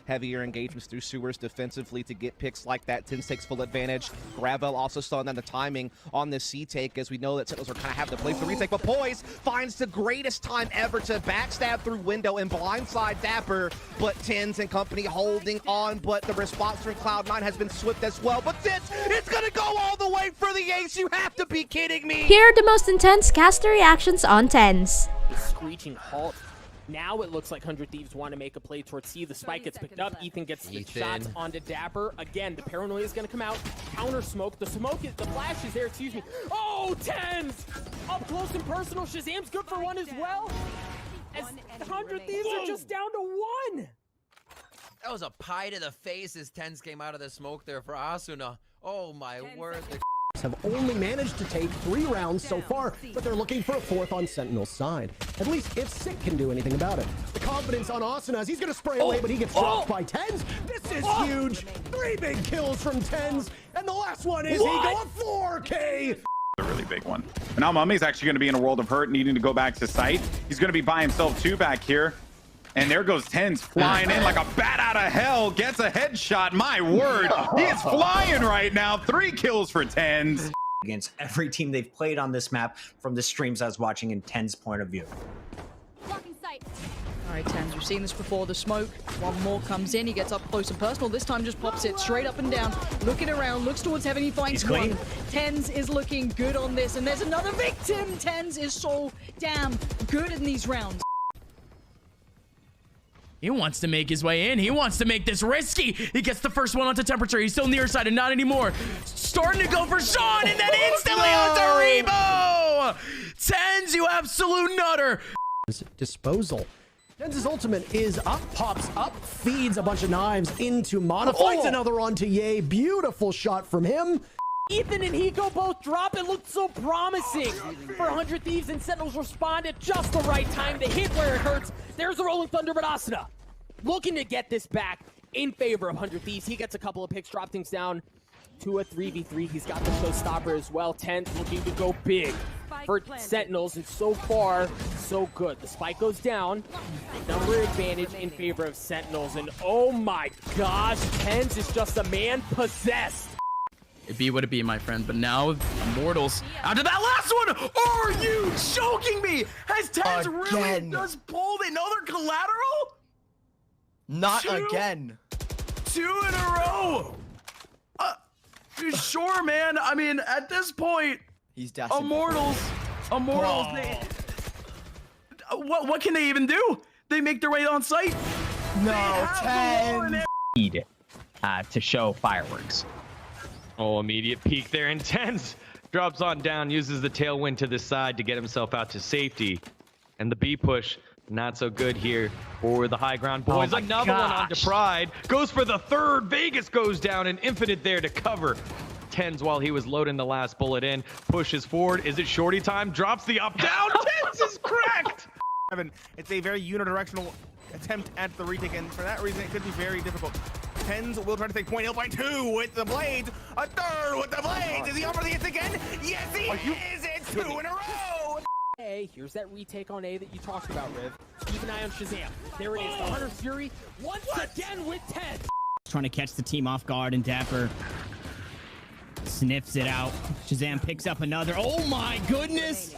Heavier engagements through sewers defensively to get picks like that. Tenz takes full advantage. Gravel also slowing down the timing on this C-take, as we know that Sentinels are kind of have to play for the retake, but Poise finds the greatest time ever to backstab through window and blindside Dapper, but Tenz and company holding on, but the response from Cloud9 has been swift as well, but Tenz, it's gonna go all the way for the ace. You have to be kidding me. Here are the most intense caster reactions on Tenz. The screeching halt. Now it looks like 100 Thieves want to make a play towards C. The spike gets picked up. Ethan gets the shots onto Dapper. Again, the paranoia is going to come out. Counter smoke. The flash is there, excuse me. Oh, Tenz! Up close and personal. Shazam's good for one as well. As 100 Thieves are just down to one. That was a pie to the face as Tenz came out of the smoke there for Asuna. Oh my word. Have only managed to take 3 rounds so far, but they're looking for a 4th on Sentinel's side. At least if Sick can do anything about it. The confidence on Asuna as he's gonna spray away, but he gets dropped by Tenz. This is huge. 3 big kills from Tenz, and the last one is he going 4K. A really big one. But now Mummy's actually going to be in a world of hurt, needing to go back to site. He's going to be by himself too back here. And there goes Tenz flying in like a bat out of hell. Gets a headshot. My word. He is flying right now. 3 kills for Tenz. Against every team they've played on this map from the streams I was watching in Tenz point of view. All right, Tenz, we've seen this before. The smoke, one more comes in. He gets up close and personal. This time just pops it straight up and down. Looking around, looks towards heaven. He finds one. Tenz is looking good on this. And there's another victim. Tenz is so damn good in these rounds. He wants to make his way in. He wants to make this risky. He gets the first one onto temperature. He's still near side and not anymore. Starting to go for Sean and then instantly onto Rebo. Tenz, you absolute nutter. Disposal. Tenz's ultimate is up, pops up, feeds a bunch of knives into Mana, finds another onto Ye. Beautiful shot from him. Ethan and Hiko both drop. It looked so promising for 100 Thieves, and Sentinels respond at just the right time. They hit where it hurts. There's the Rolling Thunder, but Asuna looking to get this back in favor of 100 Thieves. He gets a couple of picks, drop things down to a 3v3. He's got the showstopper as well. Tenz looking to go big for Sentinels, and so far, so good. The spike goes down. Number advantage in favor of Sentinels, and oh my gosh, Tenz is just a man possessed. It be what it be, my friend, but now Immortals out to that last one. Are you joking me? Has Tenz really just pulled another collateral? Not again. 2 in a row. Sure, man. I mean, at this point, He's destined. Immortals. They, what can they even do? They make their way on site. No, Tenz. Need to show fireworks. Oh, immediate peek there, and Tenz drops on down, uses the tailwind to the side to get himself out to safety. And the B push, not so good here for the high ground boys. Another one onto Pride. Goes for the 3rd. Vegas goes down, and Infinite there to cover Tenz while he was loading the last bullet in. Pushes forward. Is it shorty time? Drops the up down. Tenz is cracked. It's a very unidirectional attempt at the retake, and for that reason, it could be very difficult. Tenz will try to take point. He'll find 2 with the blades, a 3rd with the blades. Is he on for the hits again? Yes, he is. It's 2 in a row. Hey, here's that retake on A that you talked about, Riv. Keep an eye on Shazam. There it is. The Hunter's Fury once again with Tenz. Trying to catch the team off guard, and Dapper sniffs it out. Shazam picks up another. Oh my goodness!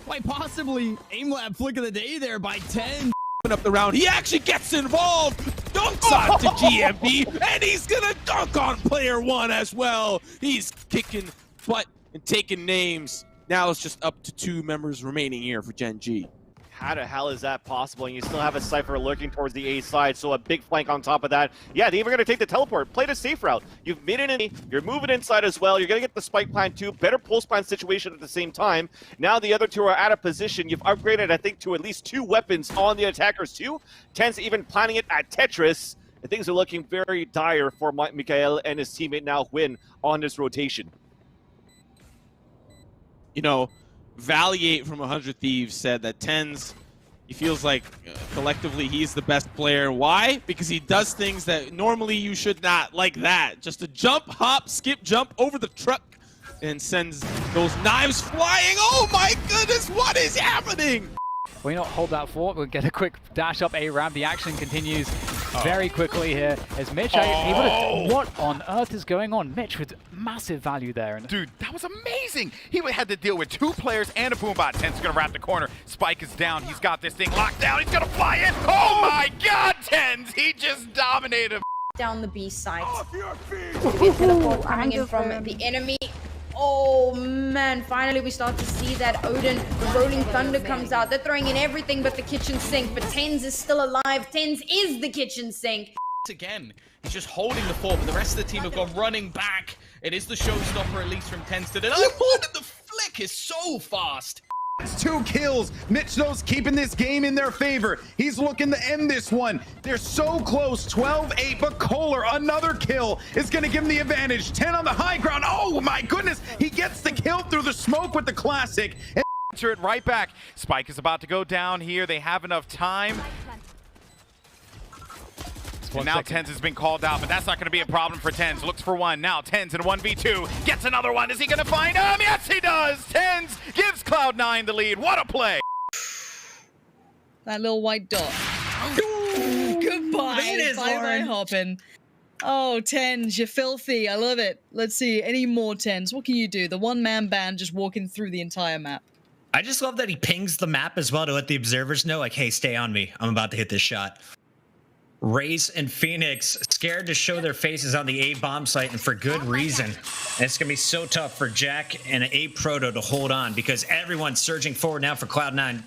Quite possibly aim lab flick of the day there by Tenz. Up the round, he actually gets involved, dunks on to GMB, and he's gonna dunk on player 1 as well. He's kicking butt and taking names. Now it's just up to 2 members remaining here for Gen G. How the hell is that possible? And you still have a Cypher lurking towards the A side, so a big flank on top of that. Yeah, they're even going to take the teleport. Play the safe route. You've made it in, you're moving inside as well. You're going to get the spike plant too. Better pulse plant situation at the same time. Now the other 2 are out of position. You've upgraded, I think, to at least 2 weapons on the attackers too. Tenz even planning it at Tetris. And things are looking very dire for Mikael and his teammate now Win on this rotation. You know, Valiate from 100 Thieves said that Tenz, he feels like collectively he's the best player. Why? Because he does things that normally you should not, like that. Just a jump, hop, skip, jump over the truck and sends those knives flying. Oh my goodness, what is happening? We not hold that fort, we'll get a quick dash up A ramp. The action continues very quickly here as Mitch able to... What on earth is going on? Mitch with massive value there. And dude, that was amazing. He had to deal with 2 players and a boombot. Tenz is going to wrap the corner. Spike is down. He's got this thing locked down. He's going to fly in. Oh my god, Tenz! He just dominated him. Down the B side. Teleport coming in from the enemy. Oh man, finally we start to see that Odin, the Rolling Thunder comes out. They're throwing in everything but the kitchen sink, but Tenz is still alive. Tenz is the kitchen sink. Again, he's just holding the fort, but the rest of the team have gone running back. It is the showstopper, at least from Tenz today. Oh, the flick is so fast. It's 2 kills. Mitch knows keeping this game in their favor. He's looking to end this one. They're so close, 12-8, but Kohler, another kill, is going to give him the advantage. 10 on the high ground. Oh my goodness, he gets the kill through the smoke with the classic. And answer it right back. Spike is about to go down here. They have enough time. And now Tenz has been called out, but that's not going to be a problem for Tenz. Looks for one. Now Tenz in 1v2. Gets another one. Is he going to find him? Yes, he does. Tenz gives Cloud9 the lead. What a play. That little white dot. Ooh, goodbye. Bye-bye, Hoppin. Oh, Tenz, you're filthy. I love it. Let's see. Any more Tenz? What can you do? The one-man band just walking through the entire map. I just love that he pings the map as well to let the observers know, like, hey, stay on me. I'm about to hit this shot. Raze and Phoenix scared to show their faces on the A bomb site, and for good reason. And it's going to be so tough for Jack and A Proto to hold on because everyone's surging forward now for Cloud9.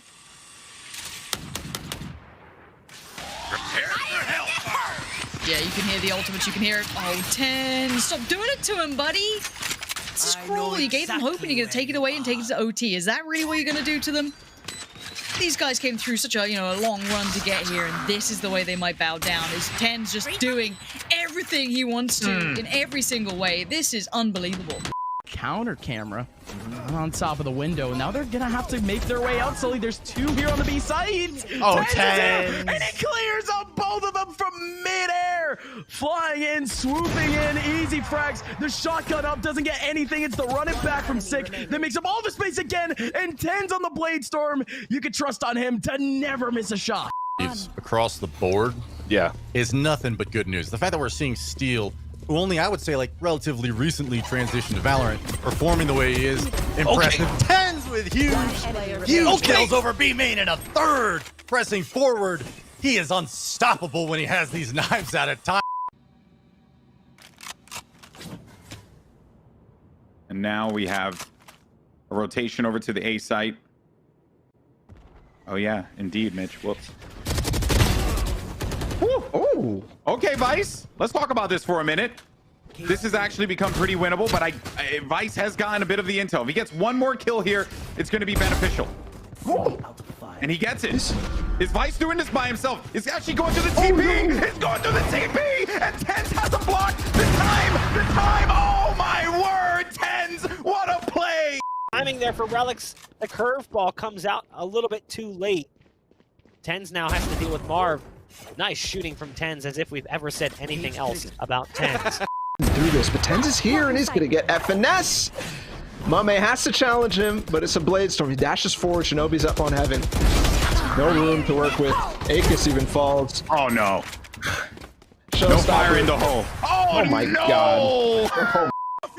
Yeah, you can hear the ultimate, you can hear it. Oh, Tenz, stop doing it to him, buddy. This is cruel. You gave them hope and you're going to take it away and take it to OT. Is that really what you're going to do to them? These guys came through such a, a long run to get here, and this is the way they might bow down, is Tenz just doing everything he wants to in every single way. This is unbelievable. Counter camera on top of the window. Now they're gonna have to make their way out slowly. There's 2 here on the B side. Oh, Tenz! And it clears up both of them from midair. Flying in, swooping in, easy frags. The shotgun up doesn't get anything. It's the run it back from Sick that makes up all the space again. And Tenz on the Blade Storm. You can trust on him to never miss a shot. Across the board, is nothing but good news. The fact that we're seeing Steel, who only, I would say, like, relatively recently transitioned to Valorant, performing the way he is, impressive. Tenz with huge kills over B main and a 3rd pressing forward. He is unstoppable when he has these knives at a time. And now we have a rotation over to the A site. Oh yeah, indeed, Mitch. Whoops. Oh, okay, Vice. Let's talk about this for a minute. This has actually become pretty winnable, but Vice has gotten a bit of the intel. If he gets one more kill here, it's going to be beneficial. And he gets it. Is Vice doing this by himself? Is actually going to the TP. He's going to the TP, and Tenz has a block. The time. Oh my word, Tenz! What a play! Timing there for Relics. The curveball comes out a little bit too late. Tenz now has to deal with Marv. Nice shooting from Tenz, as if we've ever said anything else about Tenz. Through this, but Tenz is here and he's gonna get a finesse. Mame has to challenge him, but it's a Blade Storm. He dashes forward, Shinobi's up on Heaven. No room to work with. Akis even falls. Oh no. No fire in the hole. Oh my god.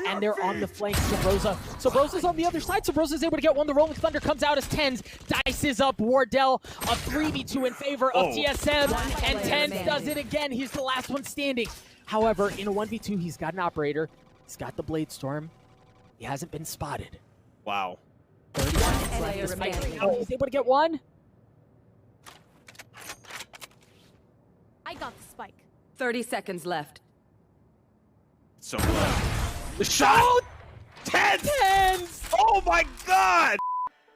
And they're on the flank, Sabrosa. Sabrosa's on the other side. Sabrosa's able to get one. The Rolling Thunder comes out as Tenz dices up Wardell. A 3v2 in favor of TSM. And Tenz does it again. He's the last one standing. However, in a 1v2, he's got an operator. He's got the Blade Storm. He hasn't been spotted. Wow. 30 seconds left. This fight. He's able to get one. I got the spike. 30 seconds left. So the shot! Oh, Tenz! Oh my god!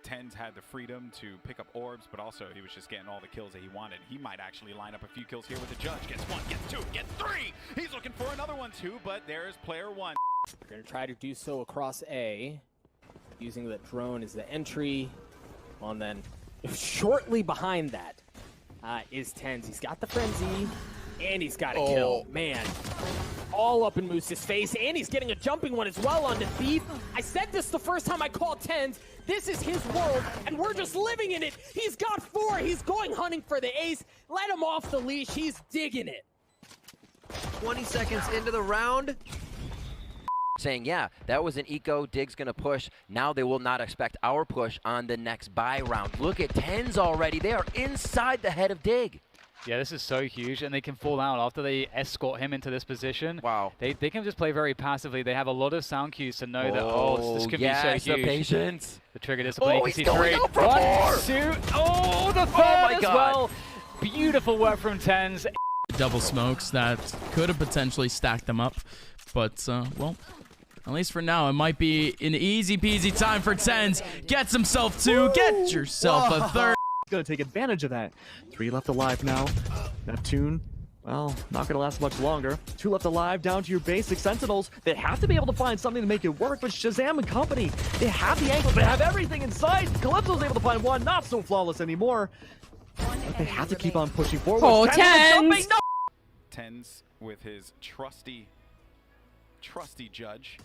Tenz had the freedom to pick up orbs, but also he was just getting all the kills that he wanted. He might actually line up a few kills here with the Judge. Gets 1, gets 2, gets 3! He's looking for another one too, but there's player 1. We're going to try to do so across A, using the drone as the entry. And then shortly behind that is Tenz. He's got the Frenzy. And he's got a kill, man. All up in Moose's face, and he's getting a jumping one as well onto Thief. I said this the first time I called Tenz. This is his world, and we're just living in it. He's got 4. He's going hunting for the ace. Let him off the leash. He's digging it. 20 seconds into the round. Saying, yeah, that was an eco. Dig's gonna push. Now they will not expect our push on the next buy round. Look at Tenz already. They are inside the head of Dig. Yeah, this is so huge, and they can fall out after they escort him into this position. Wow. They can just play very passively. They have a lot of sound cues to know that, this could be so huge. The patience. The trigger discipline. Oh, you he's can see going 3, out for 1, 2. Oh, the third as well. Beautiful work from Tenz. Double smokes that could have potentially stacked them up, but well, at least for now, it might be an easy peasy time for Tenz. Gets himself 2. Get yourself a 3rd. Gonna take advantage of that. 3 left alive now. Neptune, well, not gonna last much longer. 2 left alive, down to your basic Sentinels. They have to be able to find something to make it work, but Shazam and company, they have the angle, they have everything in sight. Calypso's able to find one, not so flawless anymore. But they have to keep on pushing forward. Oh, Tenz! No! Tenz with his trusty judge.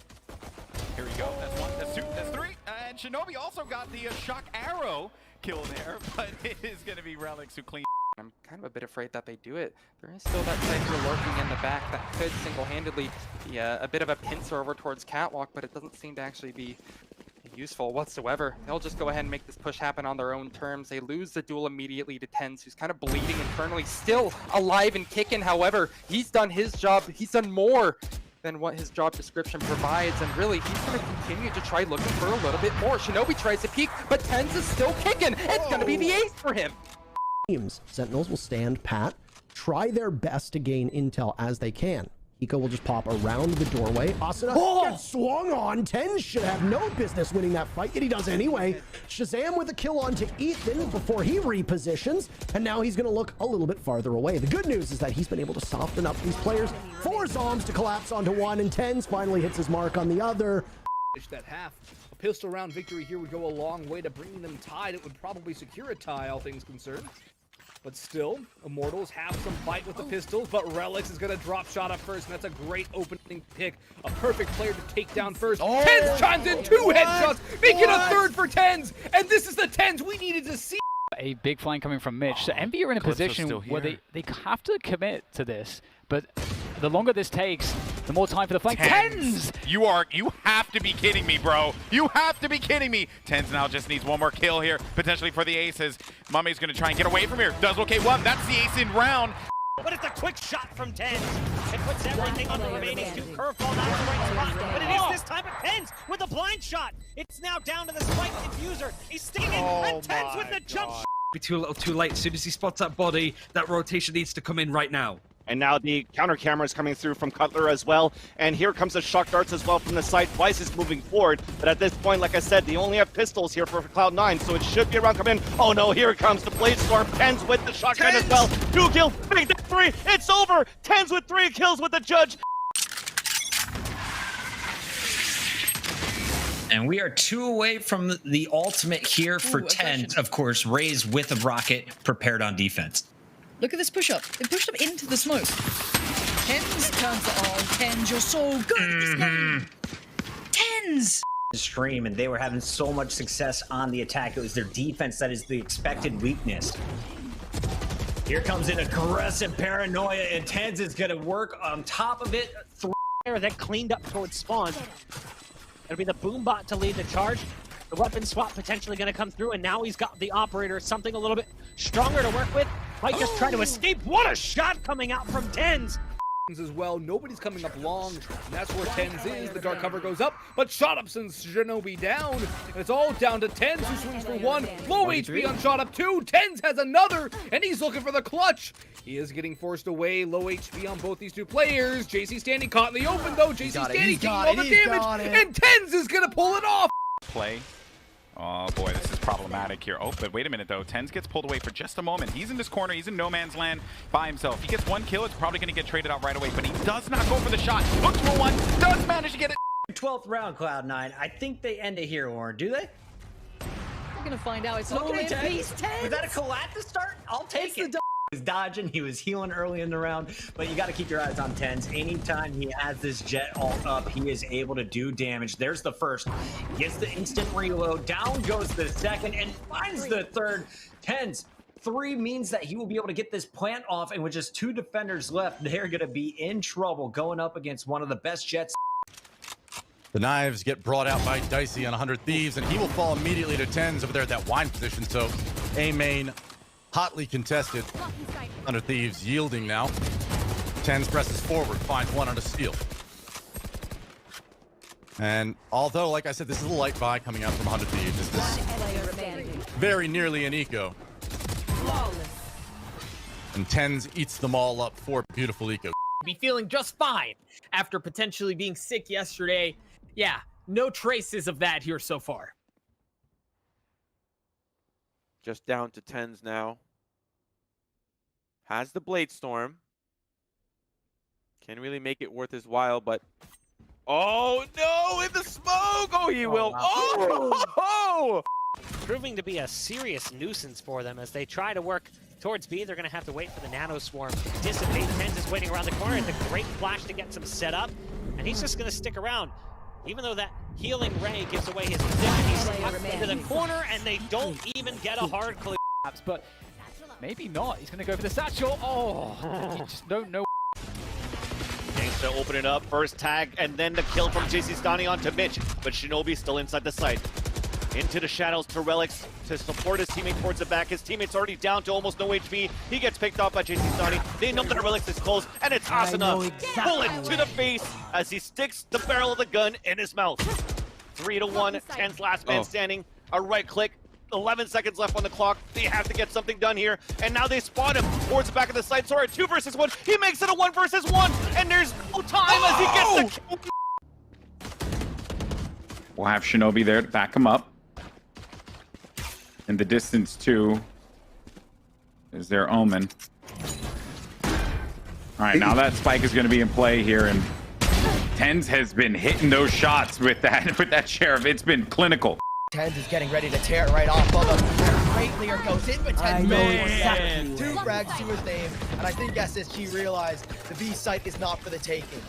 Here we go. That's 1, that's 2, that's 3. And Shinobi also got the shock arrow kill there, but it is going to be Relics who clean. I'm kind of a bit afraid that they do it. There is still that Cypher lurking in the back that could single-handedly be a bit of a pincer over towards Catwalk, but it doesn't seem to actually be useful whatsoever. They'll just go ahead and make this push happen on their own terms. They lose the duel immediately to Tenz, who's kind of bleeding internally, still alive and kicking. However, he's done his job. He's done more than what his job description provides, and really he's going to continue to try looking for a little bit more. Shinobi tries to peek, but Tenz is still kicking. It's going to be the ace for him. Sentinels will stand pat, try their best to gain intel as they can. Eco will just pop around the doorway. Asuna gets swung on. Tenz should have no business winning that fight, yet he does anyway. Shazam with a kill onto Ethan before he repositions, and now he's going to look a little bit farther away. The good news is that he's been able to soften up these players. 4 zombs to collapse onto one, and Tenz finally hits his mark on the other. That half. A pistol round victory here would go a long way to bringing them tied. It would probably secure a tie, all things concerned. But still, Immortals have some bite with the pistols, but Relics is going to drop shot up first, and that's a great opening pick. A perfect player to take down first. Tenz chimes in 2 headshots, making a 3rd for Tenz, and this is the Tenz we needed to see. A big flank coming from Mitch. So Envy are in a position where they have to commit to this, but the longer this takes, the more time for the flank. Tenz! You have to be kidding me, bro. You have to be kidding me. Tenz now just needs 1 more kill here, potentially for the aces. Mummy's gonna try and get away from here. Does okay, 1. That's the ace in round. But it's a quick shot from Tenz. It puts everything on the remaining 2. Curveball, not the right spot. But it is this time of Tenz with a blind shot. It's now down to the spike diffuser. He's sticking in, and Tenz with the jump shot. Be too little too late. As soon as he spots that body, that rotation needs to come in right now. And now the counter camera is coming through from Cutler as well. And here comes the shock darts as well from the side. Twice is moving forward. But at this point, like I said, they only have pistols here for Cloud9, so it should be around coming in. Oh no, here it comes the Blade Storm. Tenz with the shotgun as well. 2 kills, big 3. It's over. Tenz with 3 kills with the judge. And we are 2 away from the ultimate here for Tenz. Of course, Raze with a rocket prepared on defense. Look at this push-up. They pushed up into the smoke. Tenz turns it on. Tenz, you're so good at this game. Tenz! Stream, and they were having so much success on the attack. It was their defense that is the expected weakness. Here comes an aggressive paranoia, and Tenz is going to work on top of it. That cleaned up towards spawn. It'll be the Boombot to lead the charge. The weapon swap potentially going to come through, and now he's got the Operator, something a little bit stronger to work with. Might just try to escape. What a shot coming out from Tenz! As well, nobody's coming up long, and that's where Tenz is. The dark cover goes up, but Shot Up sends Shinobi down, and it's all down to Tenz, who swings for 1. Low HP on Shot Up 2. Tenz has another, and he's looking for the clutch. He is getting forced away. Low HP on both these 2 players. JC Standing caught in the open, though. JC Standing taking all the damage, and Tenz is gonna pull it off. Play. Oh boy, this is problematic here. Oh, but wait a minute though. Tenz gets pulled away for just a moment. He's in this corner. He's in no man's land by himself. He gets 1 kill. It's probably going to get traded out right away, but he does not go for the shot. Looks for 1. Does manage to get it. 12th round, Cloud9. I think they end it here, Warren. Do they? We're gonna find out. It's Okay, all in peace. Tenz! Was that a coll at the start? I'll take it. was dodging, he was healing early in the round, but you got to keep your eyes on Tenz. Anytime he has this jet all up, he is able to do damage. There's the first, gets the instant reload, down goes the second, and finds the third. Tenz, 3 means that he will be able to get this plant off, and with just 2 defenders left, they're going to be in trouble going up against one of the best jets. The knives get brought out by Dicey on 100 Thieves, and he will fall immediately to Tenz over there at that wine position. So A main hotly contested. 100 Thieves yielding now. Tenz presses forward, finds one on a steal. And although, like I said, this is a light buy coming out from 100 Thieves. This is very nearly an eco. And Tenz eats them all up for beautiful eco. Be feeling just fine after potentially being sick yesterday. Yeah, no traces of that here so far. Just down to Tenz now. Has the Blade Storm. Can't really make it worth his while, but... Oh, no! In the smoke! Oh, he will. Wow. Oh! Proving to be a serious nuisance for them as they try to work towards B. They're going to have to wait for the Nano Swarm to dissipate. Tenz is waiting around the corner. It's a great flash to get some set up, and he's just going to stick around. Even though that healing ray gives away his position, he's up into the corner, and they don't even get a hard clear. But maybe not. He's going to go for the satchel. Oh, you just don't know. Gangsta open it up, first tag, and then the kill from JC Stani onto Mitch, but Shinobi still inside the site. Into the shadows to Relics to support his teammate towards the back. His teammate's already down to almost no HP. He gets picked off by JC Stani. They know that Relics is close, and it's Asuna. Bullet to the face as he sticks the barrel of the gun in his mouth. 3-1, Tenz last man standing. A right click. 11 seconds left on the clock. They have to get something done here. And now they spot him towards the back of the site. Sorry, 2 versus 1. He makes it a 1 versus 1. And there's no time as he gets the kill. We'll have Shinobi there to back him up. In the distance, too, is their Omen. All right, now that spike is going to be in play here. And Tenz has been hitting those shots with that Sheriff. It's been clinical. Tenz is getting ready to tear it right off of him. Great Lear goes in, but Tenz knows 2 frags to his name, and I think SSG realized the B site is not for the taking.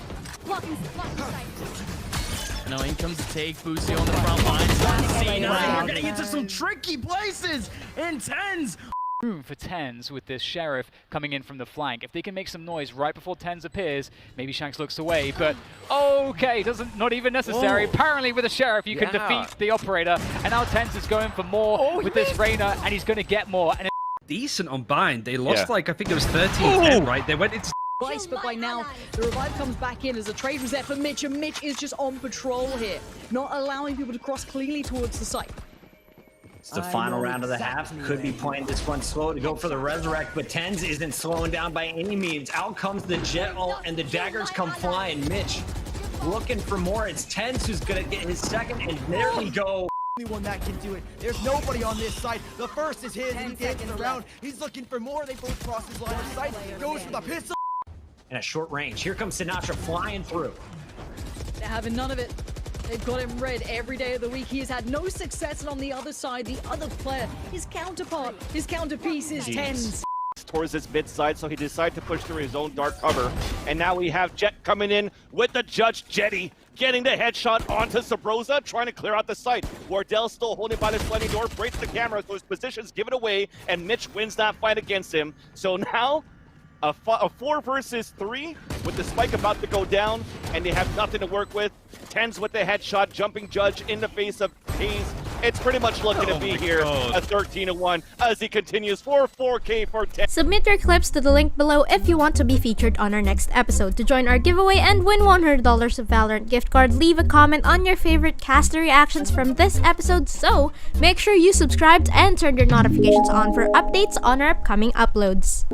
No, in comes the take. Busio on the front line. C9. We're getting into some tricky places. And Tenz. Room for Tenz with this Sheriff coming in from the flank. If they can make some noise right before Tenz appears, maybe Shanks looks away, but okay, not even necessary. Whoa. Apparently with a Sheriff you can defeat the Operator, and now Tenz is going for more with this Reyna, and he's going to get more. And decent on bind. They lost like, I think it was 13-10, right? They went into... Twice, but by now the revive comes back in as a trade was there for Mitch, and Mitch is just on patrol here, not allowing people to cross cleanly towards the site. It's the final round of the half. Could be playing this one slow to go for the resurrect, but Tenz isn't slowing down by any means. Out comes the jet ult, and the daggers come flying. Mitch looking for more. It's Tenz who's gonna get his second, and there we go. Only one that can do it. There's nobody on this side. The first is his, and he dances around. He's looking for more. They both cross his line of sight. Goes for the pistol. And at short range, here comes Sinatra flying through. They're having none of it. They've got him red every day of the week. He has had no success, and on the other side, the other player, his counterpart, his counterpiece is Tenz. Towards his mid side, so he decided to push through his own dark cover. And now we have Jet coming in with the Judge Jetty, getting the headshot onto Sabrosa, trying to clear out the site. Wardell still holding by the sliding door, breaks the camera, so his positions give it away, and Mitch wins that fight against him. So now, a 4 versus 3 with the spike about to go down, and they have nothing to work with. Tenz with the headshot, jumping Judge in the face of Hayes. It's pretty much looking to be here a 13-1 as he continues for 4K for Tenz. Submit your clips to the link below if you want to be featured on our next episode. To join our giveaway and win $100 of Valorant gift card, leave a comment on your favorite caster reactions from this episode. So make sure you subscribed and turn your notifications on for updates on our upcoming uploads.